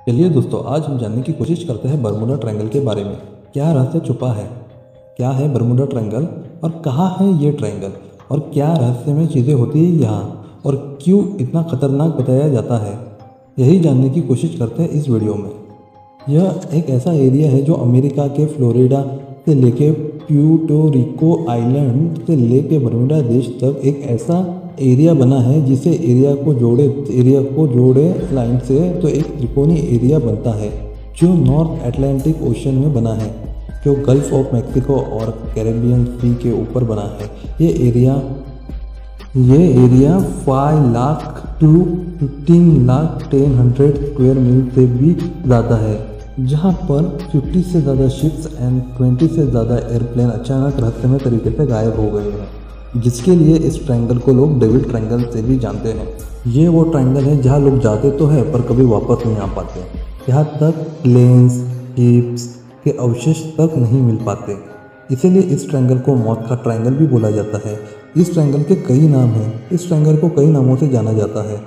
चलिए दोस्तों, आज हम जानने की कोशिश करते हैं बरमूडा ट्रायंगल के बारे में। क्या रहस्य छुपा है, क्या है बरमूडा ट्रायंगल और कहाँ है ये ट्रायंगल, और क्या रहस्यमय चीज़ें होती हैं यहाँ, और क्यों इतना खतरनाक बताया जाता है, यही जानने की कोशिश करते हैं इस वीडियो में। यह एक ऐसा एरिया है जो अमेरिका के फ्लोरिडा से लेके प्यूर्टो रिको आइलैंड से लेके बरमूडा देश तक एक ऐसा एरिया बना है जिसे एरिया को जोड़े लाइन से तो एक त्रिकोणीय एरिया बनता है जो नॉर्थ अटलांटिक ओशन में बना है, जो गल्फ ऑफ मैक्सिको और कैरेबियन सी के ऊपर बना है। ये area 5 lakh to 15 lakh 10 square mile से भी ज़्यादा है, जहाँ पर 50 से ज़्यादा शिप्स एंड 20 से ज़्यादा एयरप्लेन अचानक रहस्यमय तरीके से गायब हो गए हैं, जिसके लिए इस ट्रायंगल को लोग डेविड ट्रायंगल से भी जानते हैं। ये वो ट्रायंगल है जहाँ लोग जाते तो है पर कभी वापस नहीं आ पाते। यहाँ तक प्लेन्स शिप्स के अवशेष तक नहीं मिल पाते, इसीलिए इस ट्रायंगल को मौत का ट्रायंगल भी बोला जाता है। इस ट्रायंगल के कई नाम हैं, इस ट्रायंगल को कई नामों से जाना जाता है।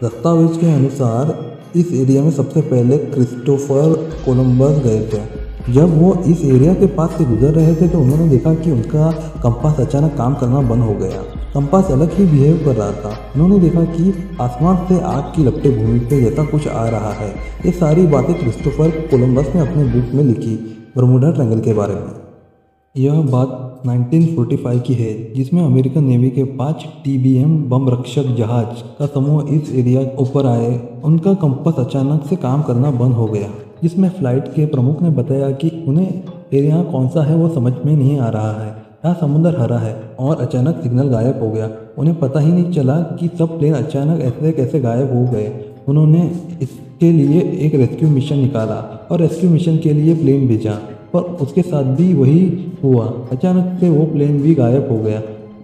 दस्तावेज के अनुसार इस एरिया में सबसे पहले क्रिस्टोफर कोलंबस गए थे। जब वो इस एरिया के पास से गुजर रहे थे तो उन्होंने देखा कि उनका कंपास अचानक काम करना बंद हो गया। कंपास अलग ही बिहेव कर रहा था। उन्होंने देखा कि आसमान से आग की लपटें भूमि पे जैसा कुछ आ रहा है। ये सारी बातें क्रिस्टोफर कोलंबस ने अपने बुक में लिखी बरमूडा ट्रायंगल के बारे में। यह बात 1945 की है, जिसमें अमेरिकन नेवी के 5 TBM बम रक्षक जहाज का समूह इस एरिया ऊपर आए। उनका कंपास अचानक से काम करना बंद हो गया, जिसमें फ्लाइट के प्रमुख ने बताया कि उन्हें एरिया कौन सा है वो समझ में नहीं आ रहा है। यहाँ समुद्र हरा है और अचानक सिग्नल गायब हो गया। उन्हें पता ही नहीं चला कि सब प्लेन अचानक ऐसे कैसे गायब हो गए। उन्होंने इसके लिए एक रेस्क्यू मिशन निकाला और रेस्क्यू मिशन के लिए प्लेन भेजा, पर उसके साथ भी वही हुआ। अचानक से वो प्लेन भी गायब हो गया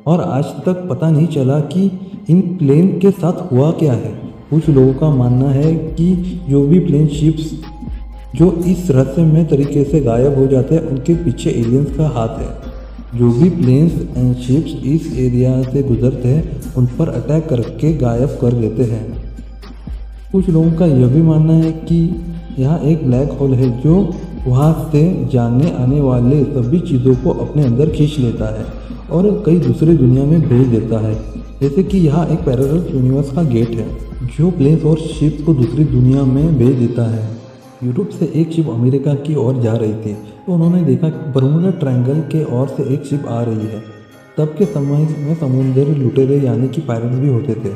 और आज तक पता नहीं चला कि इन प्लेन के साथ हुआ क्या है। कुछ लोगों का मानना है कि जो भी प्लेन शिप्स जो इस रहस्यमय तरीके से गायब हो जाते हैं उनके पीछे एलियंस का हाथ है। जो भी प्लेन्स एंड शिप्स इस एरिया से गुजरते हैं उन पर अटैक करके गायब कर देते हैं। कुछ लोगों का यह भी मानना है कि यहाँ एक ब्लैक होल है जो वहाँ से जाने आने वाले सभी चीज़ों को अपने अंदर खींच लेता है और कई दूसरी दुनिया में भेज देता है। जैसे कि यहाँ एक पैरेलल यूनिवर्स का गेट है जो प्लेन्स और शिप को दूसरी दुनिया में भेज देता है। यूरोप से एक शिप अमेरिका की ओर जा रही थी तो उन्होंने देखा कि बरमूडा ट्रायंगल के ओर से एक शिप आ रही है। तब के समय में समुद्री लुटेरे यानी कि पायरेट्स भी होते थे,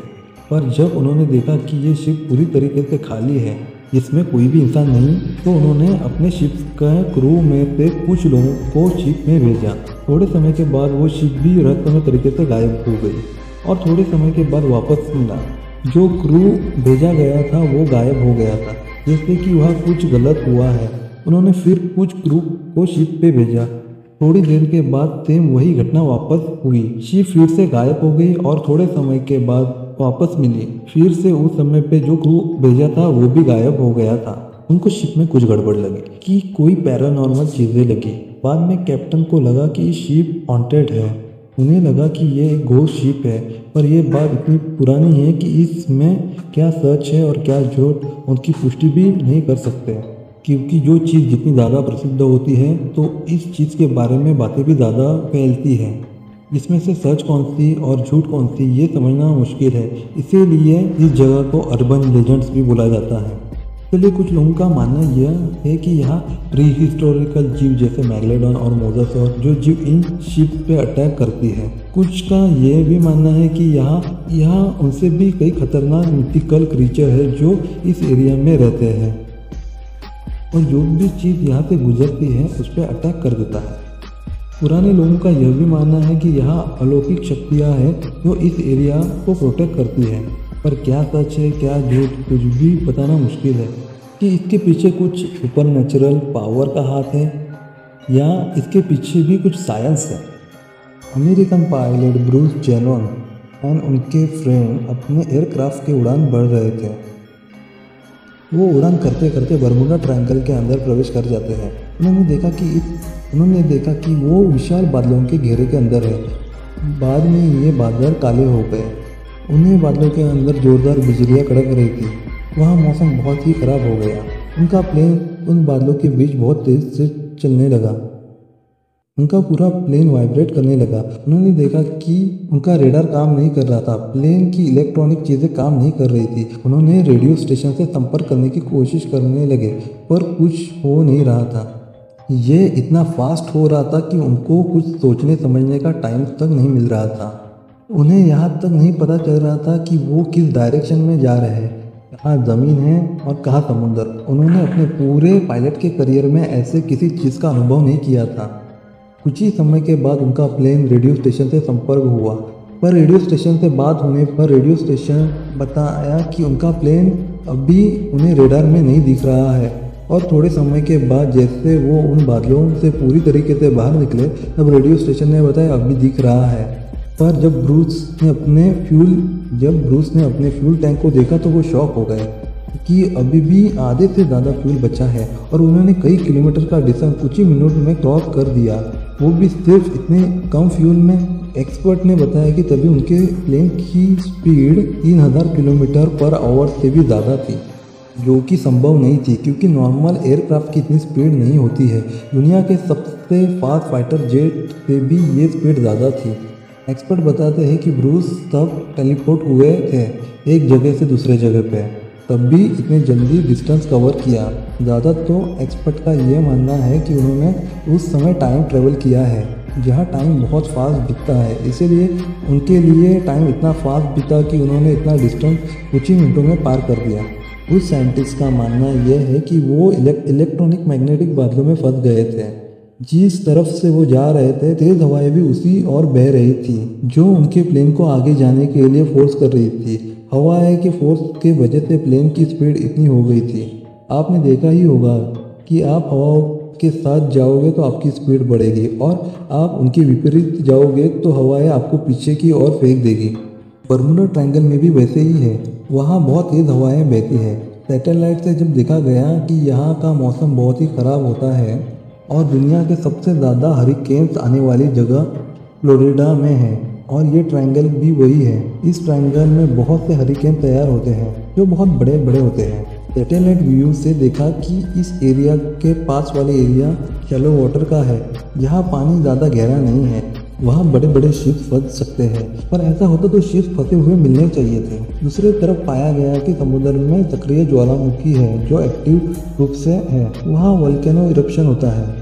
पर जब उन्होंने देखा कि ये शिप पूरी तरीके से खाली है, जिसमें कोई भी इंसान नहीं, तो उन्होंने अपने शिप का क्रू में से कुछ लोगों को शिप में भेजा। थोड़े समय के बाद वो शिप भी रहस्यमय तरीके से गायब हो गई और थोड़े समय के बाद वापस मिला। जो क्रू भेजा गया था वो गायब हो गया था, जैसे कि वहाँ कुछ गलत हुआ है। उन्होंने फिर कुछ क्रू को शिप पे भेजा। थोड़ी देर के बाद सेम वही घटना वापस हुई। शिप फिर से गायब हो गई और थोड़े समय के बाद वापस मिली। फिर से उस समय पे जो क्रू भेजा था वो भी गायब हो गया था। उनको शिप में कुछ गड़बड़ लगी कि कोई पैरानॉर्मल चीज़ें लगी। बाद में कैप्टन को लगा कि शिप हॉन्टेड है। उन्हें लगा कि ये एक घोस्ट शिप है, पर यह बात इतनी पुरानी है कि इसमें क्या सच है और क्या झूठ उनकी पुष्टि भी नहीं कर सकते, क्योंकि जो चीज़ जितनी ज़्यादा प्रसिद्ध होती है तो इस चीज़ के बारे में बातें भी ज़्यादा फैलती हैं। इसमें से सच कौन सी और झूठ कौन सी ये समझना मुश्किल है, इसीलिए इस जगह को अर्बन लेजेंड्स भी बोला जाता है। चलिए, कुछ लोगों का मानना यह है कि यहाँ प्री हिस्टोरिकल जीव जैसे मैग्लेडॉन और मोसासॉर जो जीव इन शिप पे अटैक करती है। कुछ का यह भी मानना है कि यहाँ उनसे भी कई खतरनाक मिथिकल क्रीचर है जो इस एरिया में रहते हैं और जो भी चीज़ यहाँ से गुजरती है उस पर अटैक कर देता है। पुराने लोगों का यह भी मानना है कि यहाँ अलौकिक शक्तियाँ हैं जो इस एरिया को प्रोटेक्ट करती है, पर क्या सच है क्या झूठ कुछ भी बताना मुश्किल है कि इसके पीछे कुछ सुपर नेचुरल पावर का हाथ है या इसके पीछे भी कुछ साइंस है। American pilot Bruce xenon and उनके फ्रेंड अपने एयरक्राफ्ट की उड़ान बढ़ रहे थे। वो उड़ान करते करते बरमूडा ट्रायंगल के अंदर प्रवेश कर जाते हैं। उन्होंने देखा कि वो विशाल बादलों के घेरे के अंदर है। बाद में ये बादल काले हो गए। उन्हें बादलों के अंदर जोरदार बिजलियाँ कड़क रही थी। वहाँ मौसम बहुत ही ख़राब हो गया। उनका प्लेन उन बादलों के बीच बहुत तेज से चलने लगा। उनका पूरा प्लेन वाइब्रेट करने लगा। उन्होंने देखा कि उनका रेडार काम नहीं कर रहा था, प्लेन की इलेक्ट्रॉनिक चीज़ें काम नहीं कर रही थी। उन्होंने रेडियो स्टेशन से संपर्क करने की कोशिश करने लगे, पर कुछ हो नहीं रहा था। ये इतना फास्ट हो रहा था कि उनको कुछ सोचने समझने का टाइम तक नहीं मिल रहा था। उन्हें यहाँ तक नहीं पता चल रहा था कि वो किस डायरेक्शन में जा रहे हैं, कहाँ ज़मीन है और कहाँ समुंदर। उन्होंने अपने पूरे पायलट के करियर में ऐसे किसी चीज़ का अनुभव नहीं किया था। कुछ ही समय के बाद उनका प्लेन रेडियो स्टेशन से संपर्क हुआ, पर रेडियो स्टेशन से बात होने पर रेडियो स्टेशन बताया कि उनका प्लेन अभी उन्हें रेडार में नहीं दिख रहा है। और थोड़े समय के बाद जैसे वो उन बादलों से पूरी तरीके से बाहर निकले, तब रेडियो स्टेशन ने बताया अभी दिख रहा है। पर जब ब्रूस ने अपने फ्यूल टैंक को देखा तो वो शॉक हो गए कि अभी भी आधे से ज़्यादा फ्यूल बचा है और उन्होंने कई किलोमीटर का डिस्टेंस कुछ ही मिनट में क्रॉस कर दिया, वो भी सिर्फ इतने कम फ्यूल में। एक्सपर्ट ने बताया कि तभी उनके प्लेन की स्पीड 3000 किलोमीटर पर आवर से भी ज़्यादा थी, जो कि संभव नहीं थी क्योंकि नॉर्मल एयरक्राफ्ट की इतनी स्पीड नहीं होती है। दुनिया के सबसे फास्ट फाइटर जेट से भी ये स्पीड ज़्यादा थी। एक्सपर्ट बताते हैं कि ब्रूस तब टेलीपोर्ट हुए थे एक जगह से दूसरे जगह पे, तब भी इतने जल्दी डिस्टेंस कवर किया। ज़्यादा तो एक्सपर्ट का ये मानना है कि उन्होंने उस समय टाइम ट्रेवल किया है जहाँ टाइम बहुत फास्ट बीतता है, इसीलिए उनके लिए टाइम इतना फास्ट बीता कि उन्होंने इतना डिस्टेंस कुछ ही मिनटों में पार कर दिया। उस साइंटिस्ट का मानना यह है कि वो इलेक्ट्रॉनिक मैग्नेटिक बादलों में फंस गए थे। जिस तरफ से वो जा रहे थे तेज़ हवाएं भी उसी और बह रही थी, जो उनके प्लेन को आगे जाने के लिए फोर्स कर रही थी। हवाएं के फोर्स के वजह से प्लेन की स्पीड इतनी हो गई थी। आपने देखा ही होगा कि आप हवाओं के साथ जाओगे तो आपकी स्पीड बढ़ेगी और आप उनके विपरीत जाओगे तो हवाएं आपको पीछे की ओर फेंक देगी। बर्मुडा ट्रायंगल में भी वैसे ही है, वहाँ बहुत तेज़ हवाएं बहती है। सैटेलाइट से जब देखा गया कि यहाँ का मौसम बहुत ही ख़राब होता है और दुनिया के सबसे ज़्यादा हरिकेन्स आने वाली जगह फ्लोरिडा में है और ये ट्रायंगल भी वही है। इस ट्रायंगल में बहुत से हरिकेन तैयार होते हैं जो बहुत बड़े बड़े होते हैं। सैटेलाइट व्यू से देखा कि इस एरिया के पास वाले एरिया शैलो वाटर का है, जहाँ पानी ज़्यादा गहरा नहीं है, वहाँ बड़े बड़े शिप फंस सकते हैं। पर ऐसा होता तो शिप फंसे हुए मिलने चाहिए थे। दूसरी तरफ पाया गया कि समुद्र में सक्रिय ज्वालामुखी है जो एक्टिव रूप से है, वहाँ वोल्केनो इरप्शन होता है।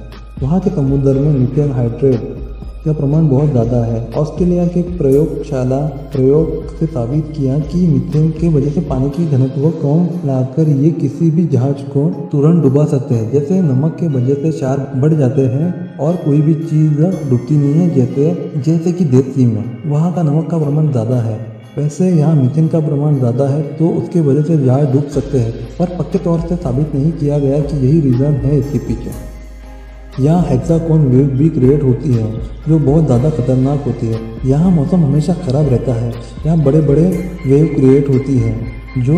वहाँ के समुद्र में मीथेन हाइड्रेट का प्रमाण बहुत ज़्यादा है। ऑस्ट्रेलिया के प्रयोगशाला प्रयोग से साबित किया कि मीथेन के वजह से पानी की घनत्व कम लाकर ये किसी भी जहाज को तुरंत डुबा सकते हैं। जैसे नमक के वजह से क्षार बढ़ जाते हैं और कोई भी चीज़ डूबती नहीं है, जैसे कि डेड सी में वहाँ का नमक का प्रमाण ज़्यादा है, वैसे यहाँ मीथेन का प्रमाण ज़्यादा है तो उसके वजह से जहाज डूब सकते हैं। पर पक्के तौर से साबित नहीं किया गया कि यही रीज़न है इसके पीछे। यहाँ हेक्सागोन वेव भी क्रिएट होती है जो बहुत ज़्यादा खतरनाक होती है। यहाँ मौसम हमेशा ख़राब रहता है। यहाँ बड़े बड़े वेव क्रिएट होती है जो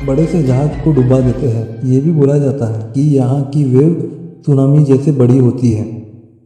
बड़े से जहाज को डुबा देते हैं। ये भी बोला जाता है कि यहाँ की वेव सुनामी जैसे बड़ी होती है।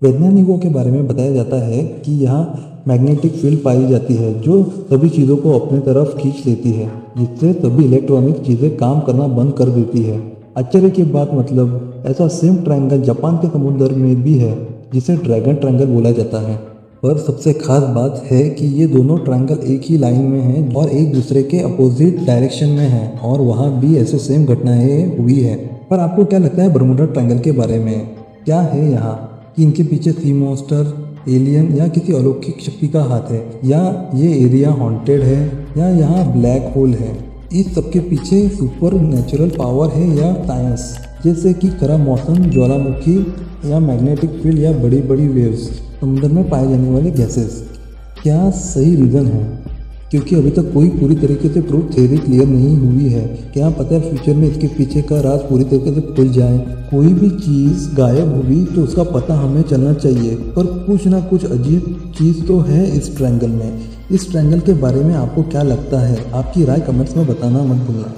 वैज्ञानिकों के बारे में बताया जाता है कि यहाँ मैग्नेटिक फील्ड पाई जाती है जो सभी चीज़ों को अपने तरफ खींच लेती है, जिससे सभी इलेक्ट्रॉनिक चीज़ें काम करना बंद कर देती है। आश्चर्य की बात मतलब ऐसा सेम ट्रायंगल जापान के समुद्र में भी है जिसे ड्रैगन ट्रायंगल बोला जाता है। पर सबसे खास बात है कि ये दोनों ट्रायंगल एक ही लाइन में हैं और एक दूसरे के अपोजिट डायरेक्शन में हैं और वहाँ भी ऐसे सेम घटनाएं हुई है। पर आपको क्या लगता है बर्मुडा ट्रायंगल के बारे में? क्या है यहाँ कि इनके पीछे सी मॉन्स्टर, एलियन या किसी अलौकिक शक्ति का हाथ है, या ये एरिया हॉन्टेड है, या यहाँ ब्लैक होल है? इस सबके पीछे सुपर नेचुरल पावर है या साइंस, जैसे कि खराब मौसम, ज्वालामुखी या मैग्नेटिक फील्ड या बड़ी बड़ी वेव्स, समुद्र में पाए जाने वाले गैसेस? क्या सही रीज़न है? क्योंकि अभी तक कोई पूरी तरीके से प्रूफ थ्योरी क्लियर नहीं हुई है। क्या पता है फ्यूचर में इसके पीछे का राज पूरी तरीके से खुल जाए। कोई भी चीज़ गायब हुई तो उसका पता हमें चलना चाहिए, पर कुछ ना कुछ अजीब चीज़ तो है इस ट्रायंगल में। इस ट्रायंगल के बारे में आपको क्या लगता है? आपकी राय कमेंट्स में बताना मत भूलना।